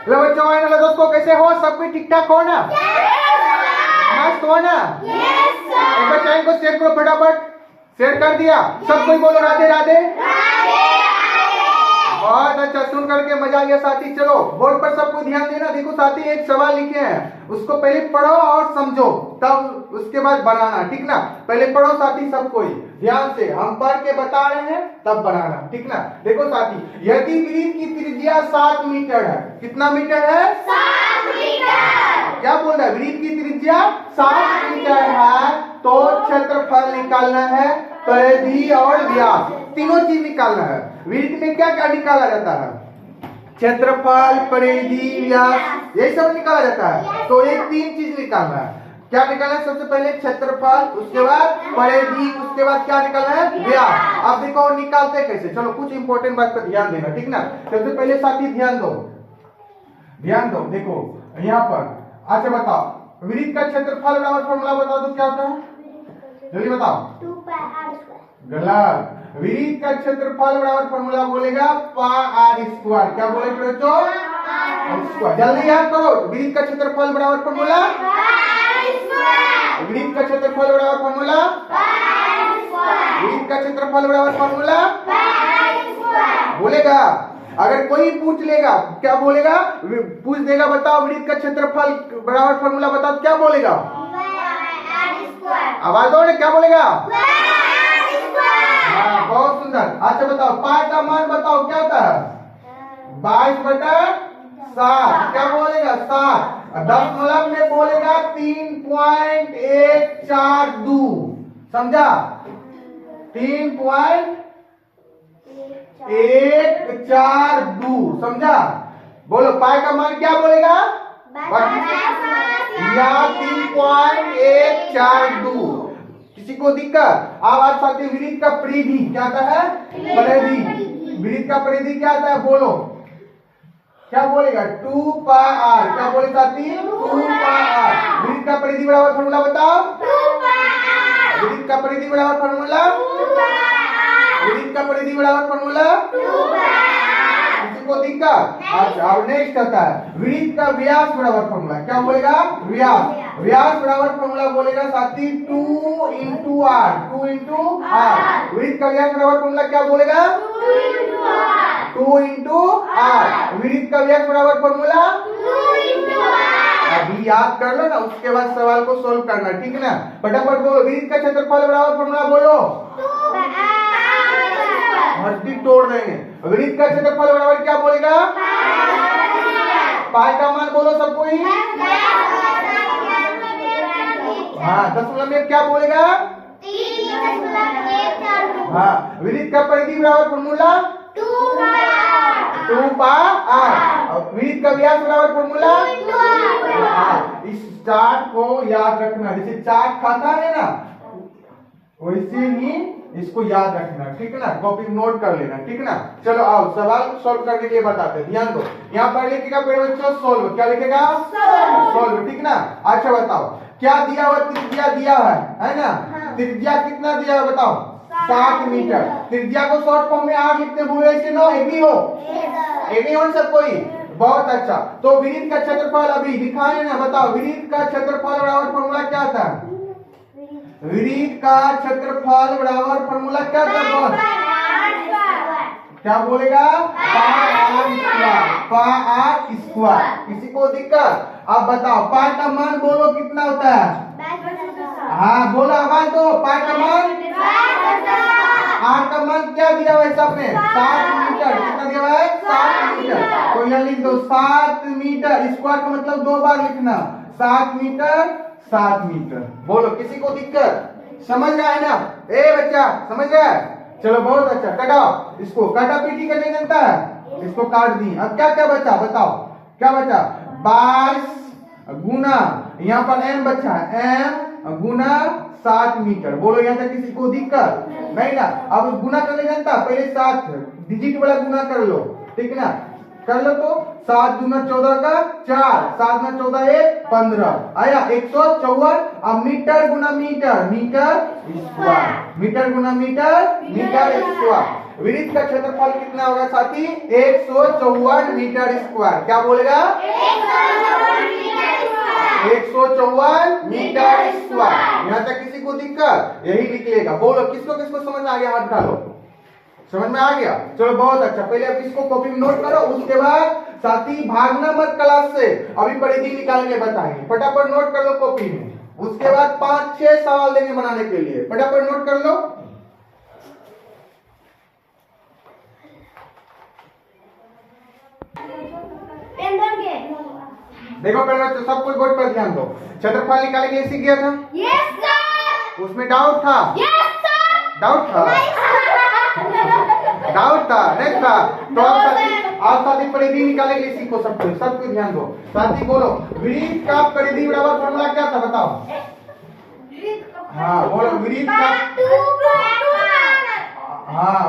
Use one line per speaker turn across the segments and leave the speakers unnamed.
Hello बच्चों, hello दोस्तों, कैसे हो? सब कुछ ठीक ठाक हो ना? मस्त हो ना? एक बार चैनल को शेयर करो, फटाफट शेयर कर दिया। सब कोई बोलो राधे राधे। बहुत अच्छा, सुन करके मजा आ गया साथी। चलो बोर्ड पर सबको ध्यान देना। देखो साथी, एक सवाल लिखे हैं, उसको पहले पढ़ो और समझो, तब उसके बाद बनाना, ठीक ना? पहले पढ़ो साथी, सब कोई ध्यान से, हम पढ़ के बता रहे हैं तब बनाना, ठीक ना? देखो साथी, यदि वृत्त की त्रिज्या 7 मीटर है, कितना मीटर है?
7 मीटर।
क्या बोल रहा है? वृत्त की त्रिज्या 7 मीटर है तो क्षेत्रफल निकालना है, परिधि और व्यास, तीनों चीज निकालना है। वृत्त में क्या क्या निकाला जाता है? क्षेत्रफल, परिधि, व्यास, ये सब निकाला जाता है। तो एक 3 चीज निकालना है। क्या निकालना है? सबसे पहले क्षेत्रफल, उसके बाद परिधि, उसके बाद क्या निकालना है? व्यास। अब देखो निकालते कैसे, चलो कुछ इंपॉर्टेंट बात पर ध्यान देना, ठीक ना? सबसे पहले साथी ध्यान दो, ध्यान दो। देखो यहाँ पर, अच्छा बताओ, वृत्त का क्षेत्रफल बराबर फॉर्मूला बता दो, क्या होता है? जल्दी बताओ।
2 पाई r स्क्वायर।
गलत। वृत्त का क्षेत्रफल बराबर फॉर्मूला बोलेगा पाई आर स्क्वायर। क्या बोले बच्चों? स्क्वायर। जल्दी याद करो, वृत्त का क्षेत्रफल बराबर फॉर्मूला, वृत्त का क्षेत्रफल बराबर फॉर्मूला, वृत्त का क्षेत्रफल बराबर फॉर्मूला बोलेगा। अगर कोई पूछ लेगा, क्या बोलेगा? पूछ देगा, बताओ वृत्त का क्षेत्रफल बराबर फॉर्मूला बताओ, क्या बोलेगा? आवाज दो ना, क्या बोलेगा? हाँ, बहुत सुंदर। अच्छा बताओ, पाई का मान बताओ, क्या होता है? 22/7। क्या बोलेगा? 7। दशमलव में बोलेगा 3.142। समझा? 3.142। समझा? बोलो पाई का मान क्या बोलेगा? या 3.142। किसी को दिक्कत? अब आप साथी, वृत्त का परिधि क्या आता है? परिधि। वृत्त का परिधि क्या आता है? बोलो, क्या बोलेगा? 2 पाई r। क्या बोले साथी? 2 पाई r। वृत्त का परिधि बराबर फॉर्मूला बताओ। वृत्त का परिधि बराबर फॉर्मूला, वृत्त का परिधि बराबर फॉर्मूला। किसी को दिक्कत? अच्छा, अब नेक्स्ट आता है वृत्त का व्यास बराबर फॉर्मूला। क्या बोलेगा? व्यास। व्यास बराबर फॉर्मूला बोलेगा साथी 2 into r। 2 into r। वृत्त का व्यास बराबर फॉर्मूला क्या बोलेगा? 2 into r। वृत्त का व्यास बराबर फॉर्मूला
2 into r।
अभी याद कर लो ना, उसके बाद सवाल को सोल्व करना, ठीक है ना? फटाफट बोलो, वृत्त का क्षेत्रफल बराबर फॉर्मूला बोलो, हड्डी तोड़ देंगे। वृत्त का क्षेत्रफल बराबर क्या बोलेगा? पाई का मान बोलो सबको ही। हाँ, दशमलव में क्या बोलेगा?
3.142।
हाँ, वृत्त का परिधि बराबर फॉर्मूला
2 पाई
r। वृत्त का व्यास बराबर फॉर्मूला। हाँ, इस चार्ट को याद रखना, जैसे चार्ट खाता है ना, वैसे ही इसको याद रखना, ठीक है ना? कॉपी नोट कर लेना, ठीक है ना? चलो आओ सवाल सोल्व करने के लिए बताते हैं, ध्यान दो। यहाँ पर लिखेगा मेरे बच्चों सोल्व। क्या लिखेगा? सोल्व, ठीक ना? अच्छा बताओ, क्या दिया हुआ? त्रिज्या दिया है ना? त्रिज्या कितना दिया है बताओ? 7 मीटर। त्रिज्या को शॉर्ट फॉर्म में आर लिखते हुए ऐसे नो एग्री हो? एग्री हो सब कोई? बहुत अच्छा। तो वृत्त का क्षेत्रफल अभी दिखाए ना, बताओ वृत्त का क्षेत्रफल बराबर फॉर्मूला क्या था? वृत्त का क्षेत्रफल बराबर फॉर्मूला क्या था? क्या बोलेगा? पाई आर स्क्वायर। किसी को दिक्कत? अब बताओ पाई का मान बोलो कितना होता है? हाँ बोलो, आवाज दो। पाई का मान, आर का मान क्या दिया हुआ है सबने? 7 मीटर। कितना दिया हुआ है? 7 मीटर। तो यहाँ लिख दो 7 मीटर। स्क्वायर का मतलब 2 बार लिखना, 7 मीटर 7 मीटर। बोलो किसी को दिक्कत? समझ रहा है ना? ए बच्चा समझ रहा है? चलो बहुत अच्छा। कटाओ इसको, काटा पीटी करने जनता है, इसको काट दी। अब क्या क्या बचा बताओ? क्या बचा? 22 गुना, यहाँ पर m बचा है, m गुना 7 मीटर। बोलो यहाँ तक किसी को दिक्कत? नहीं ना? अब गुना करने जानता, पहले 7 डिजिट वाला गुना कर लो, ठीक ना? कर लो तो 7 दूना 14 का 4, 7 में 14 1 15 आया 154। अब मीटर गुना मीटर, मीटर स्क्वायर, मीटर गुना मीटर, मीटर स्क्वायर। वृत्त का क्षेत्रफल कितना होगा साथी? 154 मीटर स्क्वायर। क्या बोलेगा? 154 मीटर स्क्वायर। यहाँ तक किसी को दिक्कत? यही निकलेगा। बोलो किसको किसको समझ में आ गया? हाथ उठा लो। समझ में आ गया? चलो बहुत अच्छा। पहले आप इसको कॉपी में नोट करो, उसके बाद साथी भागना मत क्लास से। अभी परिधि निकाल के बताएंगे, फटाफट नोट कर लो कॉपी में। उसके बाद 5-6 सवाल देंगे बनाने के लिए, फटाफट नोट कर लो। देखो पहले बच्चों, सब कुछ बोर्ड पर ध्यान दो। क्षेत्रफल निकालने के लिए सीख गया था?
Yes sir.
उसमें डाउट था?
Yes sir.
डाउट था? डाउट था? नहीं था? तो आप साथी परिधि निकालने के लिए सीखो। सब कुछ ध्यान दो। साथी बोलो, वृत्त का परिधि बराबर फॉर्मूला क्या था? बताओ। हाँ बोलो, वृत्त का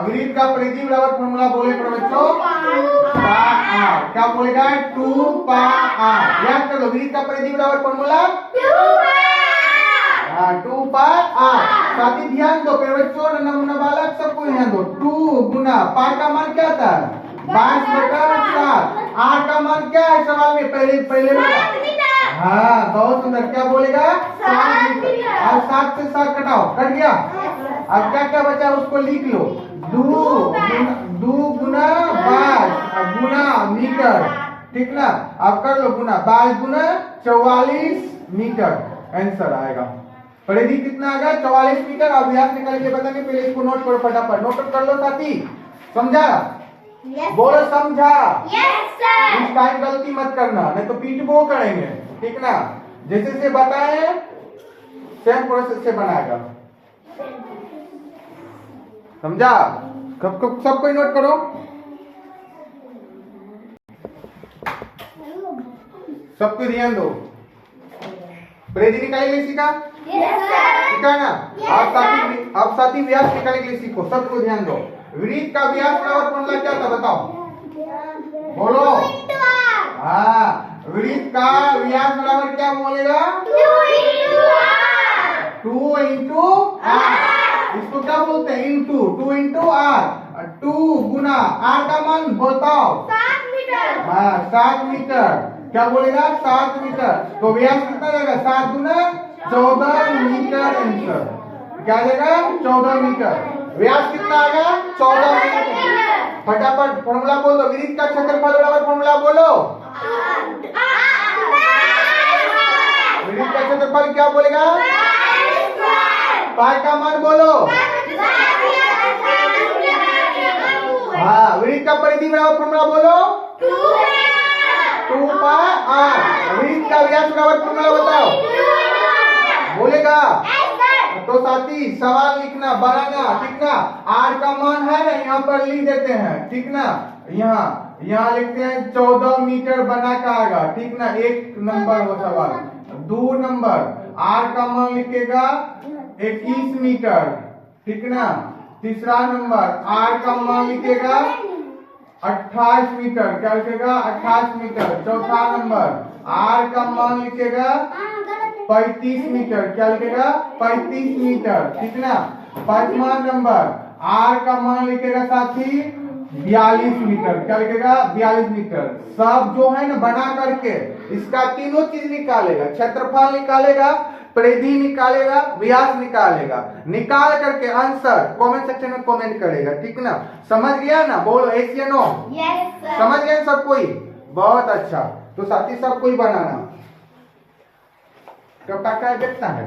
वृत्त का परिधि बराबर फॉर्मूला बोले बच्चों, क्या बोलेगा? 2 पाई। याद कर लो, वृत्त का परिधि बराबर फॉर्मूला 2 पाई। साथी ध्यान दो बच्चों, नमूना बालक सबको ध्यान दो। 2 गुना पाई का मान क्या था? 22/7। आर का मान क्या है सवाल में? पहले हाँ बहुत सुंदर। क्या बोलेगा? 7 मीटर। अब 7 से 7 कटाओ, कट गया। अब क्या क्या बचा उसको लिख लो। 2 गुना 22 गुना मीटर, ठीक ना? अब कर लो गुना 22 गुना 44 मीटर, आंसर आएगा। परिधि कितना आएगा? 44 मीटर। अब व्यास निकाल के बताएंगे, पहले इसको नोट करो फटाफट। नोट कर लो साथी। समझा? बोलो समझा?
Yes sir.
इस टाइम गलती मत करना, नहीं तो पीठ वो करेंगे, ठीक ना? जैसे से बताए सेम प्रोसेस से बनाएगा। समझा? सब कोई नोट करो। सबको ध्यान दो। परिधि निकालने के लिए सीखा? सीखा ना? आप साथी व्यास निकालने के लिए सीखो। सबको ध्यान दो। वृत्त का व्यास बराबर फॉर्मूला क्या था? बताओ। बोलो। हाँ, वृत्त का व्यास बराबर क्या बोलेगा? 2 इंटू आर। इसको क्या बोलते हैं? इंटू। 2 into r. 2 गुना आर का मान बताओ।
7 मीटर।
हाँ 7 मीटर। क्या बोलेगा? 7 मीटर। तो व्यास कितना जाएगा? 7 गुना 14 मीटर आंसर। क्या जाएगा? 14 मीटर। व्यास कितना आएगा? 14 मीटर। फटाफट फॉर्मूला बोलो। वृत्त का क्षेत्रफल बराबर फॉर्मूला बोलो। वृत्त का क्षेत्रफल क्या बोलेगा? पाई का मान बोलो। हाँ, वृत्त का परिधि बराबर फॉर्मूला बोलो। 2 पाई आर। वृत्त का व्यास बराबर फॉर्मूला बताओ। बोलेगा? तो साथी सवाल लिखना, बनाना, ठीक ना? आर का मान है ना, यहाँ पर लिख देते हैं, ठीक ना? यहाँ लिखते हैं 14 मीटर बना का आएगा, ठीक ना? 1 नंबर वो सवाल। 2 नंबर आर का मान लिखेगा 21 मीटर, ठीक ना? तीसरा नंबर आर का मान लिखेगा 28 मीटर। क्या लिखेगा? 28 मीटर। चौथा नंबर आर का मान लिखेगा 35 मीटर। क्या लिखेगा? 35 मीटर, ठीक ना? पांचवा नंबर आर का मान लिखेगा साथी 42 मीटर। क्या लिखेगा? 42 मीटर। सब जो है ना बना करके इसका तीनों चीज निकालेगा। क्षेत्रफल निकालेगा, परिधि निकालेगा, व्यास निकालेगा। निकाल करके आंसर कमेंट सेक्शन में कमेंट करेगा, ठीक ना? समझ गया ना? बोलो यस या नो?
Yes sir.
समझ गया सब कोई? बहुत अच्छा। तो साथी सब कोई बनाना। तो काका कितना है?